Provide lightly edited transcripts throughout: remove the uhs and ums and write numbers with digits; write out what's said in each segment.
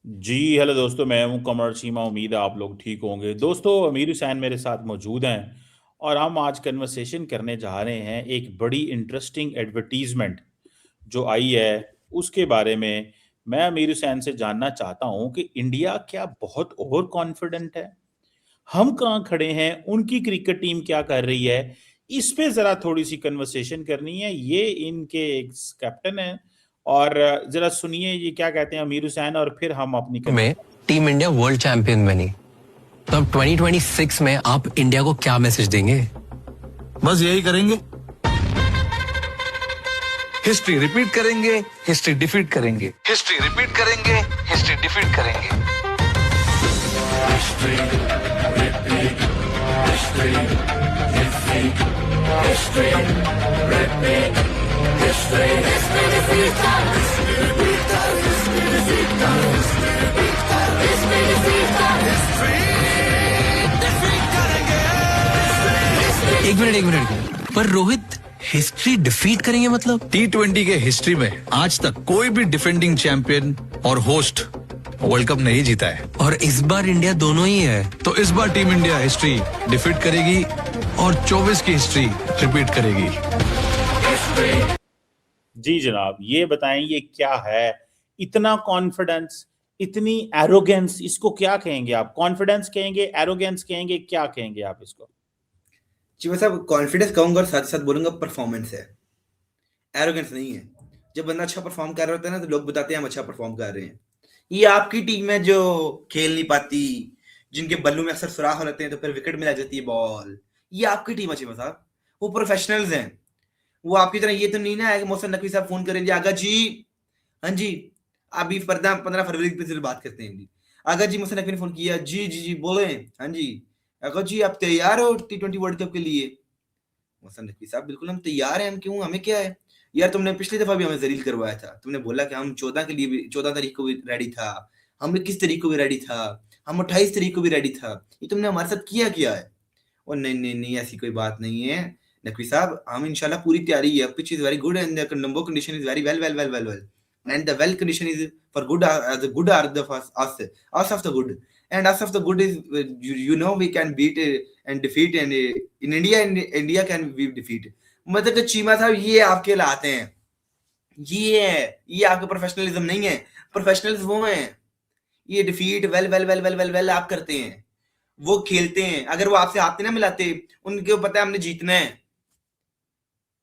जी hello दोस्तों, मैं हूं कमर सीमा। उम्मीद है आप लोग ठीक होंगे। दोस्तों, अमीर हुसैन मेरे साथ मौजूद हैं और हम आज कन्वर्सेशन करने जा रहे हैं एक बड़ी इंटरेस्टिंग एडवर्टीजमेंट जो आई है उसके बारे में। मैं अमीर हुसैन से जानना चाहता हूं कि इंडिया क्या बहुत ओवर कॉन्फिडेंट है, हम कहाँ खड़े हैं, उनकी क्रिकेट टीम क्या कर रही है। इस पे जरा थोड़ी सी कन्वर्सेशन करनी है। ये इनके एक कैप्टन है और जरा सुनिए ये क्या कहते हैं अमीर हुसैन, और फिर हम अपनी में टीम इंडिया वर्ल्ड चैंपियन बनी, तो अब 2026 में आप इंडिया को क्या मैसेज देंगे? बस यही करेंगे, हिस्ट्री रिपीट करेंगे, हिस्ट्री डिफीट करेंगे, हिस्ट्री रिपीट करेंगे, हिस्ट्री डिफीट करेंगे। History repeat, history defeat, history repeat, history defeat, history repeat, history defeat, history repeat, history defeat करेंगे। एक मिनट, पर रोहित, हिस्ट्री डिफीट करेंगे मतलब? T20 के हिस्ट्री में आज तक कोई भी डिफेंडिंग चैंपियन और होस्ट वर्ल्ड कप नहीं जीता है, और इस बार इंडिया दोनों ही है। तो इस बार टीम इंडिया हिस्ट्री डिफीट करेगी और 24 की हिस्ट्री रिपीट करेगी। जी जनाब, ये बताएं ये क्या है, इतना कॉन्फिडेंस, इतनी एरोगेंस, इसको क्या कहेंगे आप? कॉन्फिडेंस कहेंगे, एरोगेंस कहेंगे, क्या कहेंगे आप इसको? जी मैं साहब कॉन्फिडेंस कहूंगा और साथ साथ बोलूंगा परफॉर्मेंस है, एरोगेंस नहीं है। जब बंदा अच्छा परफॉर्म कर रहा होता है ना तो लोग बताते हैं हम अच्छा परफॉर्म कर रहे हैं। ये आपकी टीम है जो खेल नहीं पाती, जिनके बल्लों में अक्सर सुराख हो जाते हैं तो फिर विकेट में लग जाती है बॉल। ये आपकी टीम है चिमा साहब, वो प्रोफेशनल्स हैं। वो आपकी तरह ये तो नहीं ना है कि मोहसिन नकवी साहब फोन करेंगे, आगा जी, हाँ जी, अभी 15 फरवरी पे से बात करते हैं जी। आगा जी मोहसिन नकवी ने फोन किया, जी जी जी बोले, हाँ जी। आगा जी आप तैयार हो T20 वर्ल्ड कप के लिए? मोहसिन नकवी साहब बिल्कुल हम तैयार हैं, हम क्यों, हमें क्या है यार, तुमने पिछली दफा भी हमें जलील करवाया था, तुमने बोला कि हम 14 के लिए भी 14 तारीख को भी रेडी था, हम 21 तारीख को भी रेडी था, हम 28 तारीख को भी रेडी था, ये तुमने हमारे साथ किया क्या है? और नहीं नहीं नहीं ऐसी कोई बात नहीं है नकवी साहब, हम इंशाल्लाह पूरी तैयारी है, pitch is very good and the number condition is very well well well well well and the well condition is for good, the good are the first us of the good, and us of the good is you know we can beat and defeat, and in India can we defeat। मतलब कि चीमा साहब ये आपके लाते हैं, ये है, ये आपका प्रोफेशनलिज्म नहीं है। प्रोफेशनल्स वो हैं, ये defeat well well well well well well आप करते हैं, वो खेलते हैं। अगर वो आपसे हाथ ना मिलाते, उनको पता है हमने जीतना है,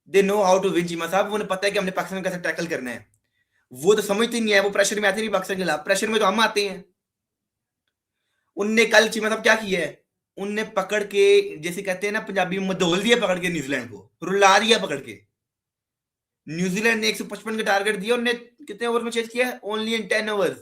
they know how to win. Cheema साहब उन्हें पता है कि हमने पाकिस्तान को कैसे टैकल करना है। वो तो समझते नहीं है, वो प्रेशर में आते नहीं पाकिस्तान के खिलाफ, प्रेशर में तो हम आते हैं। उनने कल चीमा साहब क्या किया है, उनने पकड़ के, जैसे कहते हैं ना पंजाबी में, मधोल दिया पकड़ के, न्यूजीलैंड को रुला दिया पकड़ के। न्यूजीलैंड ने 155 का टारगेट दिया, उन्होंने कितने ओवर में चेज किया? Only in 10 overs.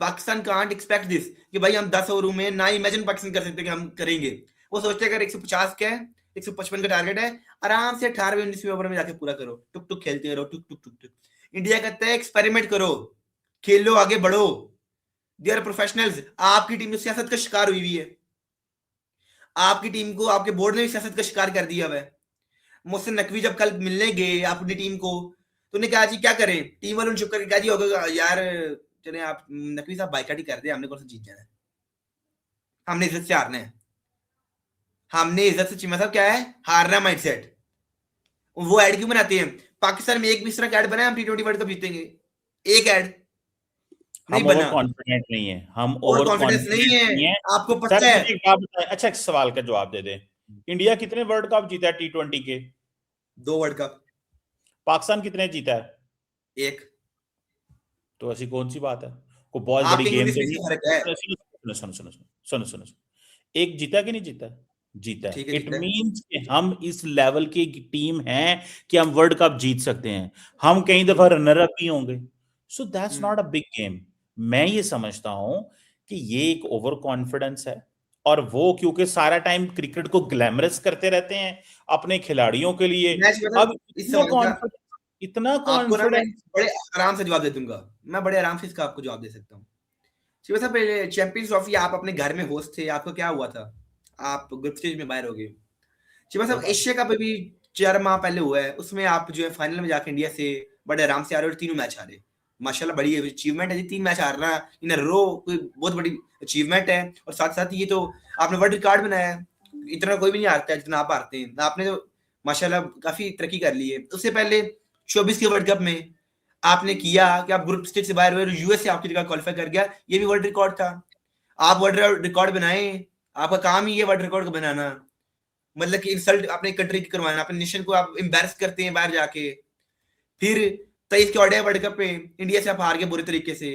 Pakistan can't expect this कि भाई हम 10 ओवरों में, ना इमेजिन पाकिस्तान कर सकते कि हम करेंगे। वो सोचते हैं अगर 150 का है, 155 का टारगेट है, आराम से 18वें-19वें ओवर में जाके पूरा करो, टुक टुक खेलते रहो, टुक टुक टुक टुक। इंडिया कहता है एक्सपेरिमेंट करो, खेलो, आगे बढ़ो, दे आर प्रोफेशनल्स। आपकी टीम तो सियासत का शिकार हुई है, आपकी टीम को आपके बोर्ड ने भी सियासत का शिकार कर दिया है। मोहसिन नकवी जब कल मिलने गए अपनी टीम को, तो उन्हें कहा जी क्या करें, टीम वालों ने चुप करके कहा जी होगा यार, चले आप नकवी साहब बाइकाट ही कर दे, हमने कौन सा जीत जाना है, हमने इज्जत से हारना है, हमने इज्जत से, चिमा साहब क्या है, हारना माइंडसेट। वो ऐड क्यों बनाते हैं? पाकिस्तान में एक भी इस तरह का ऐड बना है हम T20 वर्ल्ड कप जीतेंगे? एक ऐड नहीं हम ओवर बना। कॉन्फिडेंट नहीं है, हम और ओवर कॉन्फिडेंस नहीं कॉन्फिडेंट है, नहीं है। आपको सर पता है। मुझे एक बात बताएं, अच्छा एक सवाल का जवाब दे दें। इंडिया कितने वर्ल्ड कप जीता है T20 के? 2 वर्ल्ड कप। पाकिस्तान कितने जीता है? एक। तो ऐसी कौन सी बात है? कोई बहुत बड़ी आपके गेम इंग्लिश तो में नहीं। इसका फर्क है। सुनो सुनो सुनो सुनो सुनो सुनो सुनो। एक जीता कि नहीं जीता? जीता है। ठीक है इट जीता है। मींस कि हम इस लेवल की टीम हैं कि हम वर्ल्ड कप जीत सकते हैं। हम कई दफा रनर अप भी होंगे। So that's not a big game. मैं ये समझता हूं कि ये एक ओवर कॉन्फिडेंस है, और वो क्योंकि सारा टाइम क्रिकेट को ग्लैमरस करते रहते हैं अपने खिलाड़ियों के लिए। मैच मतलब अब इस सवाल का इतना आपको ना मैं कॉन्फिडेंस। बड़े आराम से जवाब दे दूंगा, मैं बड़े आराम से इसका आपको जवाब दे सकता हूँ। शिवा साहब पहले चैंपियंस ट्रॉफी आप अपने घर में होस्ट थे, आपको क्या हुआ था? आप ग्रुप स्टेज में बाहर हो गए। शिवा कोई साहब बात एशिया कप अभी 4 माह पहले हुआ है, उसमें आप जो है फाइनल में जाके इंडिया से बड़े आराम से आ रहे हो और तीनों मैच आ रहे। माशाल्लाह बड़ी अचीवमेंट है जी, 3 मैच हारना इन अ रो कोई बहुत बड़ी अचीवमेंट है। और साथ-साथ ये तो आपने वर्ल्ड रिकॉर्ड बनाया है, इतना कोई भी नहीं हारता है जितना आप हारते हैं। आपने तो माशाल्लाह काफ़ी तरक्की कर ली है। उससे पहले 24 के वर्ल्ड कप में आपने किया कि आप ग्रुप स्टेज से बाहर हुए और यूएस से आपकी जगह क्वालीफाई कर गया, ये भी वर्ल्ड रिकॉर्ड था। आप वर्ल्ड रिकॉर्ड बनाएँ, आपका काम ही है वर्ल्ड रिकॉर्ड को बनाना। मतलब कि इंसल्ट अपने कंट्री की करवाना, अपने नेशन को आप एम्बैरस करते हैं बाहर जाके। फिर 23 के ओडीआई वर्ल्ड कप में इंडिया से आप हार गए बुरे तरीके से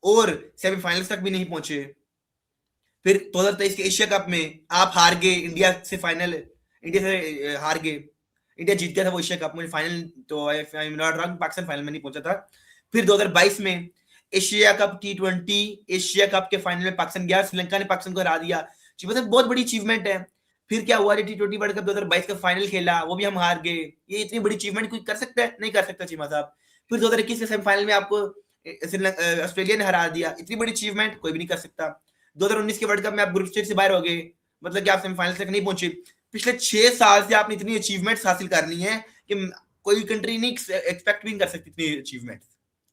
और सेमीफाइनल्स तक भी नहीं पहुंचे। फिर 2023 के एशिया कप में आप हार गए इंडिया से हार गए। इंडिया जीत गया था वो एशिया कप में, फाइनल तो I am not wrong Pakistan final में नहीं पहुंचा था। फिर 2022 में Asia cup T20 Asia cup के फाइनल में पाकिस्तान गया, श्रीलंका ने पाकिस्तान को हरा दिया। मतलब बहुत बड़ी अचीवमेंट है। फिर क्या हुआ, T20 वर्ल्ड कप 2022 का फाइनल खेला, वो भी हम हार गए। ये इतनी बड़ी अचीवमेंट कोई कर सकता है? नहीं कर सकता चीमा साहब। फिर 2021 के सेमीफाइनल में आपको ऑस्ट्रेलिया ने हरा दिया, इतनी बड़ी अचीवमेंट कोई भी नहीं कर सकता। 2019 के वर्ल्ड कप में आप ग्रुप स्टेज से बाहर हो गए, मतलब कि आप सेमीफाइनल तक नहीं पहुंचे। पिछले 6 साल से आपने इतनी अचीवमेंट्स हासिल करनी है कि कोई कंट्री नहीं एक्सपेक्ट भी नहीं कर सकती इतनी अचीवमेंट्स।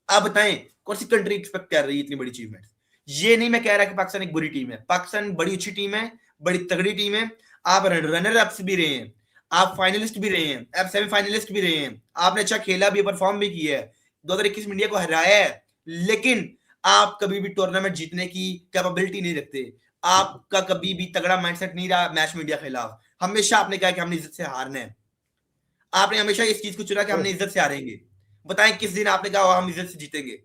आप बताएं कौन सी कंट्री एक्सपेक्ट कर रही है इतनी बड़ी अचीवमेंट्स? ये नहीं मैं कह रहा कि पाकिस्तान एक बुरी टीम है, पाकिस्तान बड़ी अच्छी टीम है, बड़ी तगड़ी टीम है। आप रनर अप भी रहे हैं, आप फाइनलिस्ट भी रहे हैं, आप सेमीफाइनलिस्ट भी रहे हैं, आपने अच्छा खेला भी, परफॉर्म भी किया है, 2021 में इंडिया को हराया है। लेकिन आप कभी भी टूर्नामेंट जीतने की कैपेबिलिटी नहीं रखते। आपका कभी भी तगड़ा माइंडसेट नहीं रहा मैच में इंडिया के खिलाफ। हमेशा आपने कहा कि हमने इज्जत से हारना है। आपने हमेशा इस चीज को चुना कि हमने इज्जत से हारेंगे। बताएं किस दिन आपने कहा हम इज्जत से जीतेंगे?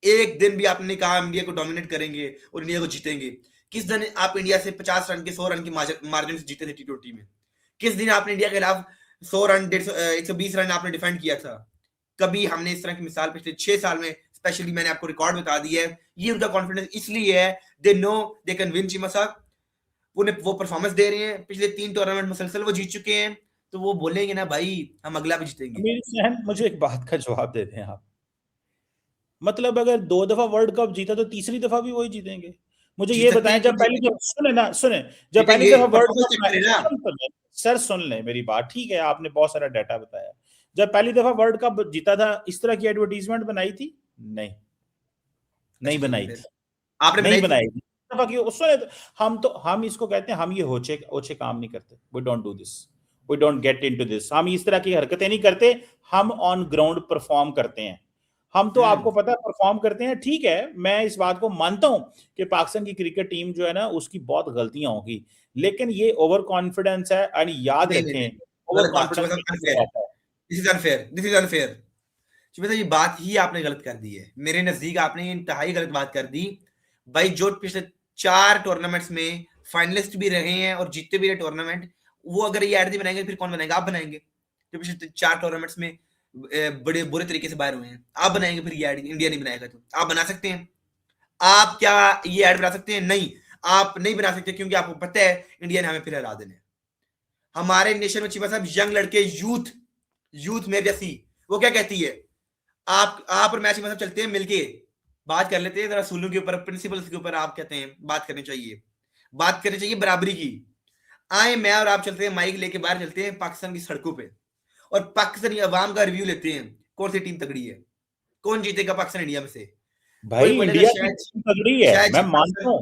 एक दिन भी आपने कहा इंडिया को डोमिनेट करेंगे और इंडिया को जीतेंगे? किस दिन आप इंडिया से 50 रन के 100 रन के मार्जिन से जीते थे T20 में? किस दिन आपने इंडिया के खिलाफ 100 रन 120 रन आपने डिफेंड किया था? कभी हमने इस तरह की मिसाल पिछले 6 साल में स्पेशली मैंने आपको रिकॉर्ड बता दी है। ये उनका कॉन्फिडेंस इसलिए है, they no they can win Cheema साहब। उन्हें वो परफॉर्मेंस दे रहे हैं, पिछले 3 टूर्नामेंट मुसलसल वो जीत चुके हैं, तो वो बोलेंगे ना भाई हम अगला भी जीतेंगे। अमीर हुसैन, मुझे एक बात का जवाब दे दें आप। मतलब अगर 2 दफा वर्ल्ड कप जीता तो तीसरी दफा भी वही जीतेंगे? मुझे जीत ये सकते बताएं, हैं, जब पहली दफा सुने, जब पहली जीतेंगे, दफा वर्ल्ड परफॉर्मेंस कप चेक करें ना। सर सुन लें मेरी बात, ठीक है आपने बहुत सारा डाटा बताया। जब पहली दफा वर्ल्ड कप जीता था इस तरह की एडवर्टीजमेंट बनाई थी? नहीं, नहीं अच्छा बनाई फिर थी, आपने नहीं बनाई थी? बनाई थी। दफा की सुने, हम इसको कहते हैं, हम ये होचे ओछे काम नहीं करते। We don't do this, we don't get into this. हम इस तरह की हरकतें नहीं करते, हम ऑन ग्राउंड परफॉर्म करते हैं। हम तो आपको पता है परफॉर्म करते हैं, ठीक है, मैं इस बात को मानता हूं कि पाकिस्तान की क्रिकेट टीम जो है ना उसकी बहुत गलतियां होगी, लेकिन ये ओवर कॉन्फिडेंस है। और याद नहीं, नहीं, रखें, नहीं, ओवर गलत बात, कॉन्फिडेंस अनफेयर, आता है। This is unfair, this is unfair. मतलब ये बात ही आपने गलत कर दी है, मेरे नजदीक आपने इंतहाई गलत बात कर दी। भाई जो पिछले 4 टूर्नामेंट्स में फाइनलिस्ट भी रहे हैं और जीतते भी रहे टूर्नामेंट, वो अगर ये ऐड नहीं बनाएंगे फिर कौन बनाएगा? आप बनाएंगे जो पिछले 4 टूर्नामेंट्स में बड़े बुरे तरीके से बाहर हुए हैं, आप बनाएंगे फिर ये ऐड? इंडिया नहीं बनाएगा तो आप बना सकते हैं? आप क्या ये ऐड बना सकते हैं? नहीं, आप नहीं बना सकते, क्योंकि आपको पता है इंडिया ने हमें फिर हरा देना है। हमारे नेशन में चीमा साहब यंग लड़के, यूथ मेरे जैसी, वो क्या कहती है, आप और मैं चीमा साहब चलते हैं मिलके, बात कर लेते हैं जरा सूलों के ऊपर, प्रिंसिपल्स के ऊपर। आप कहते हैं बात करनी चाहिए बराबरी की। आए मैं और आप चलते हैं, माइक लेके बाहर चलते हैं पाकिस्तान की सड़कों पे और पाकिस्तानी अवाम का रिव्यू लेते हैं, कौन सी टीम तगड़ी है, कौन जीतेगा पाकिस्तान इंडिया में से। भाई कोई बोलेगा इंडिया की शायद टीम तगड़ी है, शायद मैं चीमा मानता हूँ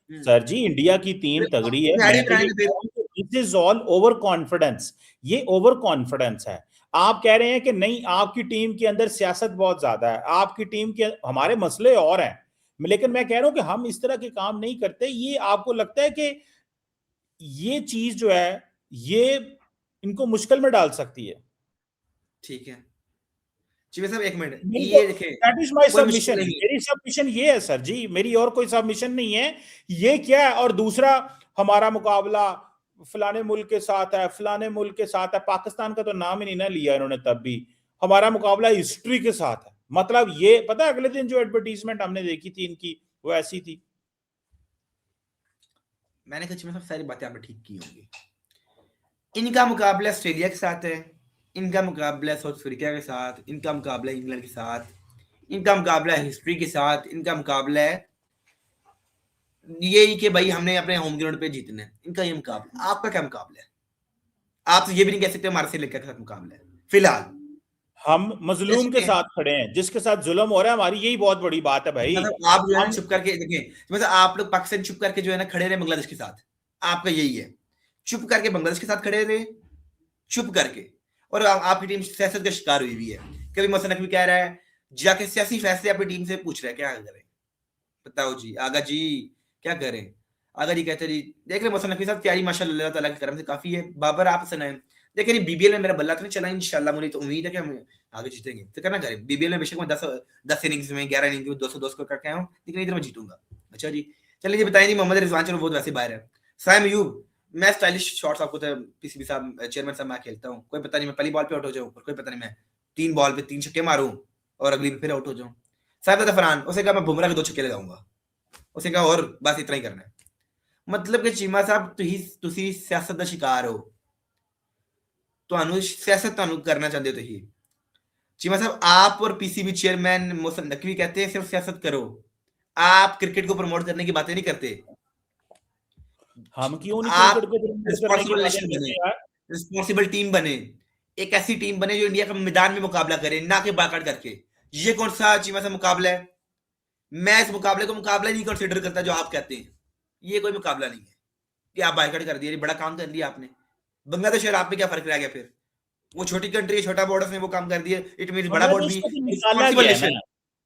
हम्म, सर जी, इंडिया की टीम तगड़ी है। अपने आड़ी मैं तो बनाए ये ना कह फिर। रहा हूं कि this is all over confidence. ये ओवर कॉन्फिडेंस है। आप कह रहे हैं कि नहीं, आपकी टीम के अंदर सियासत बहुत ज्यादा है, आपकी टीम के हमारे मसले और हैं, लेकिन मैं कह रहा हूं कि हम इस तरह के काम नहीं करते। ये आपको लगता है कि ये चीज जो है ये इनको मुश्किल में डाल सकती है? ठीक है चीमा साहब, एक मिनट, मेरी तो ये देखें, दैट इज माय कोई मुश्किल सबमिशन, नहीं है। मेरी सबमिशन ये है सर जी, मेरी और कोई सबमिशन नहीं है। ये क्या है? और दूसरा, हमारा मुकाबला फलाने मुल्क के साथ है, फलाने मुल्क के साथ है, पाकिस्तान का तो नाम ही नहीं ना लिया इन्होंने, तब भी हमारा मुकाबला हिस्ट्री के साथ है। मतलब ये पता है, अगले दिन जो एडवर्टीजमेंट हमने देखी थी इनकी, वो ऐसी थी। मैंने कहा चीमा साहब सारी बातें आपने ठीक की होंगी। इनका मुकाबला ऑस्ट्रेलिया के साथ है, इनका मुकाबला साउथ अफ्रीका के साथ, इनका मुकाबला इंग्लैंड के साथ, इनका मुकाबला हिस्ट्री के साथ, इनका मुकाबला है यही कि भाई हमने अपने होम ग्राउंड पे जीतना है। इनका ये मुकाबला। आपका क्या मुकाबला है? आप तो ये भी नहीं कह सकते हमारे श्रीलंका के साथ मुकाबला है फिलहाल। हम मजलूम के साथ खड़े हैं, जिसके साथ जुल्म हो रहा है, हमारी यही बहुत बड़ी बात है भाई। मतलब आप जो है ना चुप करके देखिए, मतलब आप लोग पाकिस्तान चुप करके जो है ना खड़े रहे बांग्लादेश के साथ, आपका यही है, चुप करके बांग्लादेश के साथ खड़े रहे, चुप करके, और आपकी टीम सियासत का शिकार हुई हुई है। कभी मोहसिन नकवी कह रहा है जाके सियासी फैसले अपनी टीम से पूछ रहा है, क्या करें बताओ जी, आगा जी क्या करें। आगा जी कहते जी देख रहे मोहसिन नकवी साहब तैयारी माशाल्लाह अल्लाह ताला के करम से काफी है। बाबर आप सुनाएं, देखिए नहीं बीबीएल में मेरा बल्ला तो नहीं चला, इंशाल्लाह मुझे तो उम्मीद है कि हम आगे जीतेंगे, तो करना करें बीबीएल में बेशक मैं 10 इनिंग्स में 11 इनिंग्स में 200 स्कोर करके आया हूं, लेकिन इधर मैं जीतूंगा। अच्छा जी, चलिए जी बताइए जी, मोहम्मद रिजवान चलो बहुत वैसे बाहर है। साइम अयूब, मैं स्टाइलिश शॉट्स आपको तो पीसीबी साहब चेयरमैन साहब मैं खेलता हूं, कोई पता नहीं मैं पहली बॉल पे आउट हो जाऊं, कोई पता नहीं मैं 3 बॉल पे 3 छक्के मारूं और अगली पे फिर आउट हो जाऊं। साहिब फरहान उसे कहा मैं बुमराह के 2 छक्के लगाऊंगा, उसे कहा और बस इतना ही करना है। मतलब कि चीमा साहब तुसी सियासत का शिकार हो, ਤੁਹਾਨੂੰ सियासत ਤੁਹਾਨੂੰ करना चाहते हो तुसी। चीमा साहब आप और पीसीबी चेयरमैन मोहसिन नकवी कहते हैं सिर्फ सियासत करो, आप क्रिकेट को प्रमोट करने की बातें नहीं करते। हम क्यों नहीं आप क्रिकेट को प्रमोट करने की रिस्पॉन्सिबल बातें नेशन बने, करते यार? रिस्पॉन्सिबल टीम बने, एक ऐसी टीम बने जो इंडिया का मैदान में मुकाबला करे, ना कि बाकाट करके। ये कौन सा चीमा सा मुकाबला है? मैं इस मुकाबले को मुकाबला नहीं कंसिडर करता जो आप कहते हैं, ये कोई मुकाबला नहीं है कि आप बाइकआउट कर दिए, बड़ा काम कर लिया आपने। बांग्लादेश और आप में क्या फर्क रह गया फिर? वो छोटी कंट्री है, छोटा बोर्ड, उसने वो काम कर दिया, इट मींस बड़ा बोर्ड बांग्लादेश भी को तो निकाला रिस्पॉन्सिबल गया है नेशन। ना,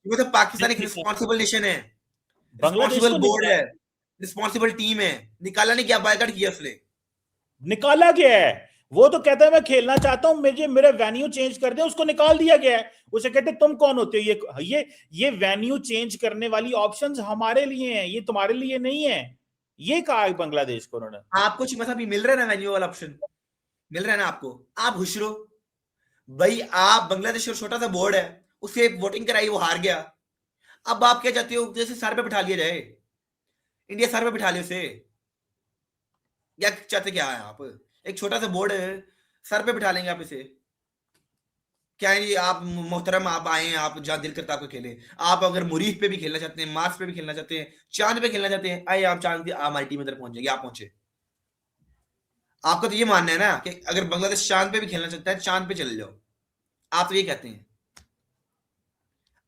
वो तो पाकिस्तान एक जिसके रिस्पॉन्सिबल नेशन है, बांग्लादेश रिस्पॉन्सिबल को बोर्ड है, रिस्पॉन्सिबल टीम है, निकाला नहीं, क्या बाइकआउट किया उसने। निकाला गया है। वो तो कहता है मैं खेलना चाहता हूं, मुझे मेरा वेन्यू चेंज कर दे, उसको निकाल दिया गया है। उसे कहते तुम कौन होते हो ये वेन्यू चेंज करने वाली ऑप्शंस हमारे लिए हैं, ये तुम्हारे लिए नहीं है, ये कहा है बांग्लादेश को उन्होंने। आपको चीमा साहब मिल रहा है ना वेन्यू वाला ऑप्शन, मिल रहा है ना आपको, आप खुश रहो भाई। आप बांग्लादेश और छोटा सा बोर्ड है, उसे वोटिंग कराई, वो हार गया, अब आप क्या चाहते हो जैसे सर पे बिठा लिया जाए, इंडिया सर पे बिठा ले उसे, या चाहते क्या है आप? एक छोटा सा बोर्ड है, सर पे बिठा लेंगे आप इसे, क्या है ये आप मोहतरम आप आए हैं, आप जहां दिल करता आपको खेले। आप अगर मुरीफ पे भी खेलना चाहते हैं, मार्स पे भी खेलना चाहते हैं, चांद पे खेलना चाहते हैं, आइए आप चांद की हमारी टीम इधर पहुंच जाएगी, आप पहुंचे। आपका तो ये मानना है ना कि अगर बांग्लादेश चांद पे भी खेलना चाहता है, चांद पे चले जाओ, आप तो ये कहते हैं।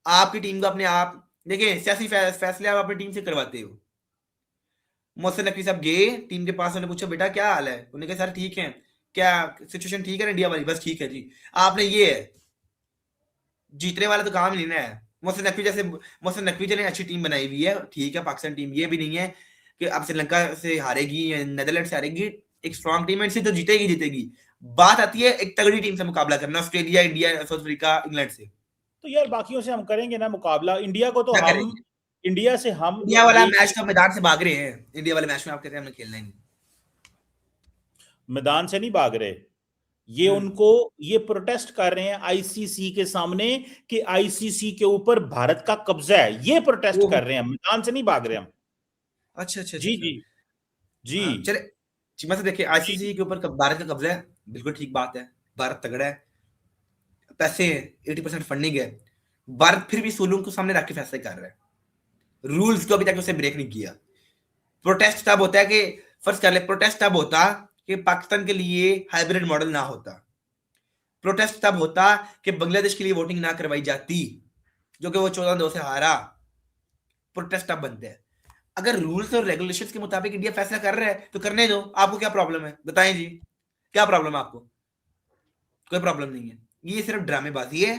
आपकी टीम को अपने आप देखिए, सियासी फैसले आप अपनी टीम से करवाते हो। मोहसिन नकवी साहब गए टीम के पास, उन्होंने पूछा बेटा क्या हाल है, उन्होंने कहा सर ठीक है, क्या सिचुएशन ठीक है इंडिया वाली? बस ठीक है जी। आपने ये है, जीतने वाला तो काम नहीं ना है। मोहसिन नकवी जी ने अच्छी टीम बनाई हुई है, ठीक है, पाकिस्तान टीम ये भी नहीं है कि अब श्रीलंका से हारेगी या नेदरलैंड से हारेगी, एक स्ट्रॉन्ग टीम है, इनसे तो जीतेगी जीतेगी। बात आती है एक तगड़ी टीम से मुकाबला करना, Australia, India, south Africa, England से। तो यार बाकियों से हम करेंगे ना मुकाबला, इंडिया को तो क्या हम करेंगे? इंडिया से हम इंडिया वाला ये मैच तो मैदान से भाग रहे हैं, इंडिया वाले मैच में आप कहते हैं हमने खेलना ही नहीं। मैदान से नहीं भाग रहे, ये उनको ये प्रोटेस्ट कर रहे हैं आईसीसी के सामने कि आईसीसी के ऊपर भारत का कब्जा है, ये प्रोटेस्ट कर रहे हैं, मैदान से नहीं भाग रहे हम। अच्छा अच्छा जी अच्छा। जी जी चले चिमा से देखिए, जी आईसीसी के ऊपर भारत का कब्जा है, बिल्कुल ठीक बात है, भारत तगड़ा है, पैसे 80% फंडिंग है, भारत फिर भी सोलूं को सामने रख के फैसले कर रहा है, रूल्स को अभी तक उसे ब्रेक नहीं किया। प्रोटेस्ट तब होता है कि फर्ज कर ले, प्रोटेस्ट तब होता कि पाकिस्तान के लिए हाइब्रिड मॉडल ना होता, प्रोटेस्ट तब होता कि बांग्लादेश के लिए वोटिंग ना करवाई जाती, जो कि वो 14-2 से हारा, प्रोटेस्ट तब बनते हैं। अगर रूल्स और रेगुलेशंस के मुताबिक इंडिया फैसला कर रहा है तो करने दो, आपको क्या प्रॉब्लम है बताएं जी, क्या प्रॉब्लम है आपको? कोई प्रॉब्लम नहीं है, ये सिर्फ ड्रामेबाजी है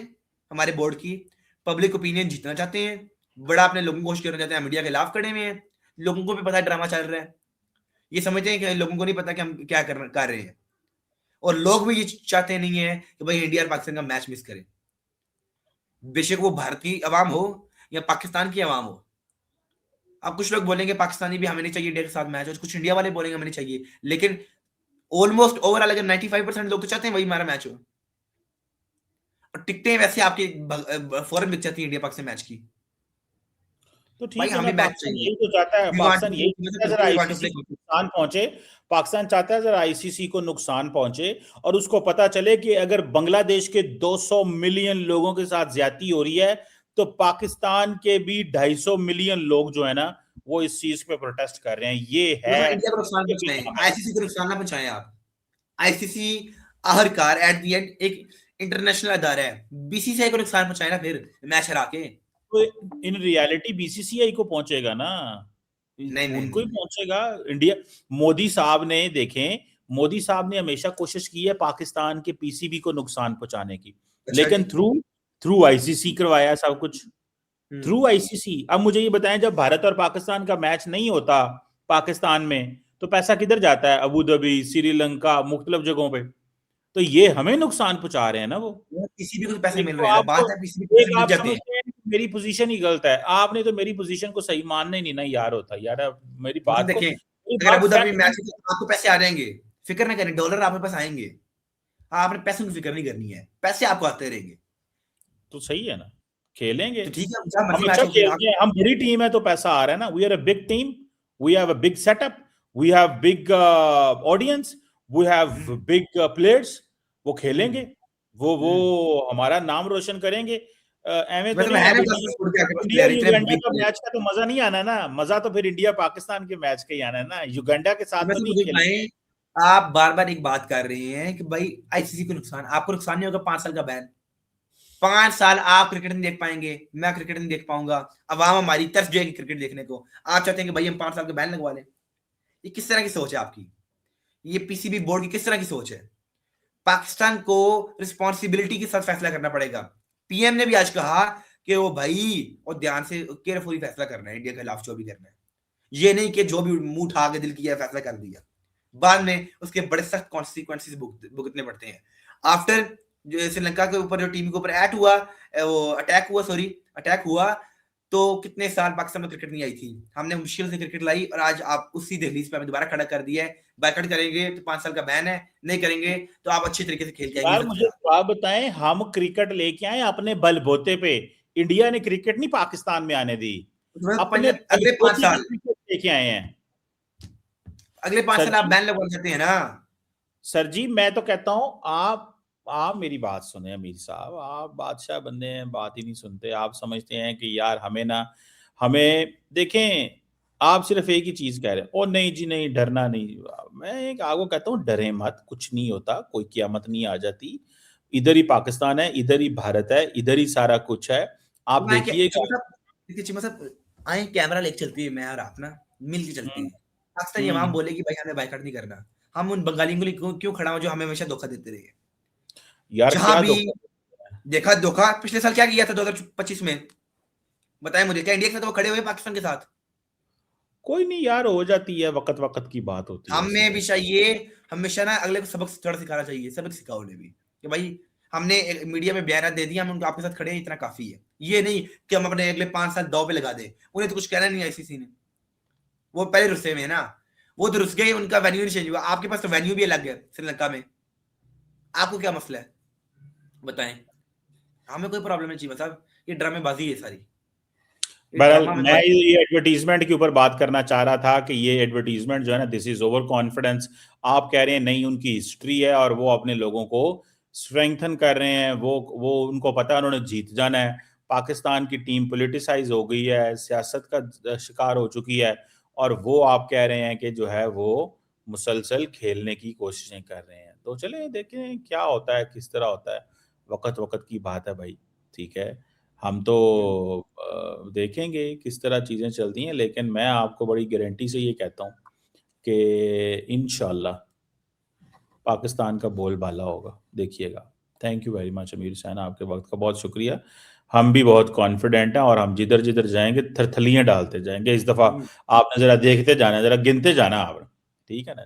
हमारे बोर्ड की। पब्लिक ओपिनियन जीतना चाहते हैं, बड़ा अपने लोगों को खुश करना चाहते हैं, मीडिया के खिलाफ खड़े हुए हैं, लोगों को भी पता है ड्रामा चल रहा है, ये समझते हैं कि लोगों को नहीं पता कि हम क्या कर रहे हैं, और लोग भी ये चाहते नहीं है कि भाई इंडिया और पाकिस्तान का मैच मिस करें, बेशक वो भारत की आवाम हो या पाकिस्तान की आवाम हो। अब कुछ लोग बोलेंगे पाकिस्तानी भी हमें नहीं चाहिए इंडिया के साथ मैच, और कुछ इंडिया वाले बोलेंगे हमें नहीं चाहिए, लेकिन ऑलमोस्ट ओवरऑल अगर 95% लोग तो चाहते हैं वही हमारा मैच हो, और टिकटें वैसे आपकी फौरन बिक जाती है इंडिया पाकिस्तान मैच की। तो भाई ठीक है ना, हमें मैच पाकिस्तान चाहिए, यही तो चाहता है, we want पाकिस्तान to यही play, चाहता है जरा we want to ICC play को cricket। नुकसान पहुंचे, पाकिस्तान चाहता है जरा आईसीसी को नुकसान पहुंचे और उसको पता चले कि अगर बांग्लादेश के 200 मिलियन लोगों के साथ ज्यादती हो रही है तो पाकिस्तान के भी 250 मिलियन लोग जो है ना वो इस चीज पे प्रोटेस्ट कर रहे हैं, ये है इंडिया को नुकसान ये पहुंचाएं, भी आईसीसी को नुकसान ना पहुंचाएं आप। आईसीसी आखिरकार एट द एंड एक इंटरनेशनल अदारा है, बीसीसीआई को नुकसान पहुंचाए ना फिर मैच हरा के। तो इन रियलिटी बीसीसीआई को पहुंचेगा ना, नहीं नहीं उनको ही नहीं, पहुंचेगा। इंडिया, मोदी साहब ने देखें, मोदी साहब ने हमेशा कोशिश की है पाकिस्तान के पीसीबी को नुकसान पहुंचाने की, अच्छा लेकिन जी। थ्रू थ्रू आईसीसी करवाया सब कुछ, थ्रू आईसीसी। अब मुझे ये बताएं, जब भारत और पाकिस्तान का मैच नहीं होता पाकिस्तान में, तो पैसा किधर जाता है? अबू धाबी, श्रीलंका, मुख्तलिफ जगहों पे। तो ये हमें नुकसान पहुंचा रहे हैं ना वो। पीसीबी को तो पैसे एक मिल तो रहे हैं ना, आप बात है पीसीबी को पैसे एक मिल आप जाते हैं। समझते हैं कि मेरी पोजीशन ही गलत है, आपने तो मेरी पोजीशन को सही मानना ही नहीं ना यार, होता यार, मेरी मतलब बात को, देखें, मेरी अगर बात अबू धाबी फैक्ट मैच है तो आपको पैसे आ जाएंगे, फिक्र ना करें, डॉलर आपके पास आएंगे, आपने पैसों की फिक्र नहीं करनी है, पैसे आपको आते रहेंगे। तो सही है ना, खेलेंगे, तो ठीक है, जहां हम मर्जी मैच अच्छा हो फिर खेलते हैं, हम बड़ी टीम है तो पैसा आ रहा है ना, we are a big team, we have a big setup, we have big audience, we have big players, वो खेलेंगे, वो हमारा नाम रोशन करेंगे। एवं तो मतलब नहीं है ना अभी 10 फुट के आपके पास इंडिया प्लेयर, इतने युगांडा बिग का प्लेयर। मैच का तो मजा नहीं आना ना, मजा तो फिर इंडिया पाकिस्तान के मैच का ही आना है ना, युगांडा के साथ तो वैसे नहीं मुझे खेलेंगे। बताएं, आप बार बार एक बात कर रहे हैं कि भाई आईसीसी को नुकसान, आपको नुकसान नहीं होगा 5 साल का बैन। 5 साल आप क्रिकेट नहीं देख पाएंगे, मैं क्रिकेट नहीं देख पाऊंगा, अवाम हमारी तरस जाएगी क्रिकेट देखने को। आप चाहते हैं कि भाई हम 5 साल का बैन लगवा लें? ये किस तरह की सोच है आपकी? ये पीसीबी बोर्ड की किस तरह की सोच है? पाकिस्तान को रिस्पॉन्सिबिलिटी के साथ फैसला करना पड़ेगा। पीएम ने भी आज कहा कि वो भाई और ध्यान से केयरफुली फैसला करना है, इंडिया के खिलाफ जो भी करना है। ये नहीं कि जो भी मुंह उठा के दिल किया फैसला कर दिया, बाद में उसके बड़े सख्त कॉन्सिक्वेंसेस भुगतने पड़ते हैं। आफ्टर जो श्रीलंका के ऊपर जो टीम के ऊपर अटैक हुआ, तो कितने साल पाकिस्तान में क्रिकेट नहीं आई थी, हमने मुश्किल से क्रिकेट लाई, और आज आप उसी दहलीज पे हमें दोबारा खड़ा कर दिया है। बाइकआउट करेंगे तो 5 साल का बैन है, नहीं करेंगे तो आप अच्छी तरीके से खेल के आएंगे यार इज्जत के मुझे साथ। तो आप बताएं, हम क्रिकेट लेके आए अपने बलबूते पे, इंडिया ने क्रिकेट नहीं पाकिस्तान में आने दी, अपने अगले 5 बलबूते पे साल, क्रिकेट लेके आए हैं। अगले 5 सर साल आप जी, बैन लगवा सकते हैं ना। सर जी मैं तो कहता हूं, आप मेरी बात सुने अमीर साहब, आप बादशाह बंदे हैं, बात ही नहीं सुनते। आप समझते हैं कि यार हमें ना, हमें देखें, आप सिर्फ एक ही चीज कह रहे हैं, ओ नहीं जी नहीं, डरना नहीं। मैं एक आपको कहता हूँ, डरे मत, कुछ नहीं होता, कोई क़यामत नहीं आ जाती। इधर ही पाकिस्तान है, इधर ही भारत है, इधर ही सारा कुछ है, आप तो आए क्या देखिएगा। चिमा साहब, आए कैमरा लेके चलती है, मैं और आप ना मिल के चलते हम्म, हैं। पाकिस्तानी अवाम हम्म। बोलेगी भाई हमें बाइकआउट नहीं करना, हम उन बंगालियों के लिए क्यों क्यों खड़ा हो जो हमें हमेशा धोखा देते रहे। यार जहां क्या भी धोखा? देखा धोखा, पिछले साल क्या किया था 2025 में, बताएं मुझे, क्या इंडिया के साथ वो खड़े हुए पाकिस्तान के साथ? कोई नहीं यार, हो जाती है, वक्त वक्त की बात होती है, ऐसी हमें भी बात। चाहिए, हमेशा ना अगले को सबक थोड़ा सिखाना चाहिए, सबक सिखाओ उन्हें भी कि भाई हमने मीडिया में बयान दे दिया, हम उनको आपके साथ खड़े हैं, इतना काफी है। ये नहीं कि हम अपने अगले 5 साल दाव पे लगा दें, उन्हें तो कुछ कहना नहीं आईसीसी ने, वो पहले रुस्से में है ना, वो तो रुस गए, उनका वेन्यू नहीं चेंज हुआ, आपके पास तो वेन्यू भी अलग है श्रीलंका में, आपको क्या मसला है बताएं? हमें कोई प्रॉब्लम नहीं चाहिए साहब, ये ड्रामेबाजी है सारी, ये बहरहाल ड्रामा में मैं ये एडवर्टीजमेंट के ऊपर बात करना चाह रहा था कि ये एडवर्टीजमेंट जो है ना, दिस इज ओवर कॉन्फिडेंस। आप कह रहे हैं नहीं, उनकी हिस्ट्री है और वो अपने लोगों को स्ट्रेंथन कर रहे हैं, वो उनको पता है उन्होंने जीत जाना है। पाकिस्तान की टीम पोलिटिसाइज हो गई है, सियासत का शिकार हो चुकी है, और वो आप कह रहे हैं कि जो है वो मुसलसल खेलने की कोशिशें कर रहे हैं। तो चले देखें क्या होता है, किस तरह होता है, वक्त वक्त की बात है भाई, ठीक है। हम तो देखेंगे किस तरह चीज़ें चलती हैं, लेकिन मैं आपको बड़ी गारंटी से ये कहता हूँ कि इंशाल्लाह पाकिस्तान का बोलबाला होगा, देखिएगा। थैंक यू वेरी मच अमीर हुसैन, आपके वक्त का बहुत शुक्रिया। हम भी बहुत कॉन्फिडेंट हैं और हम जिधर जिधर जाएंगे थरथलियाँ डालते जाएंगे। इस दफ़ा आपने ज़रा देखते जाना, ज़रा गिनते जाना आप, ठीक है ना।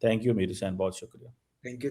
थैंक यू अमीर हुसैन, बहुत शुक्रिया। Thank you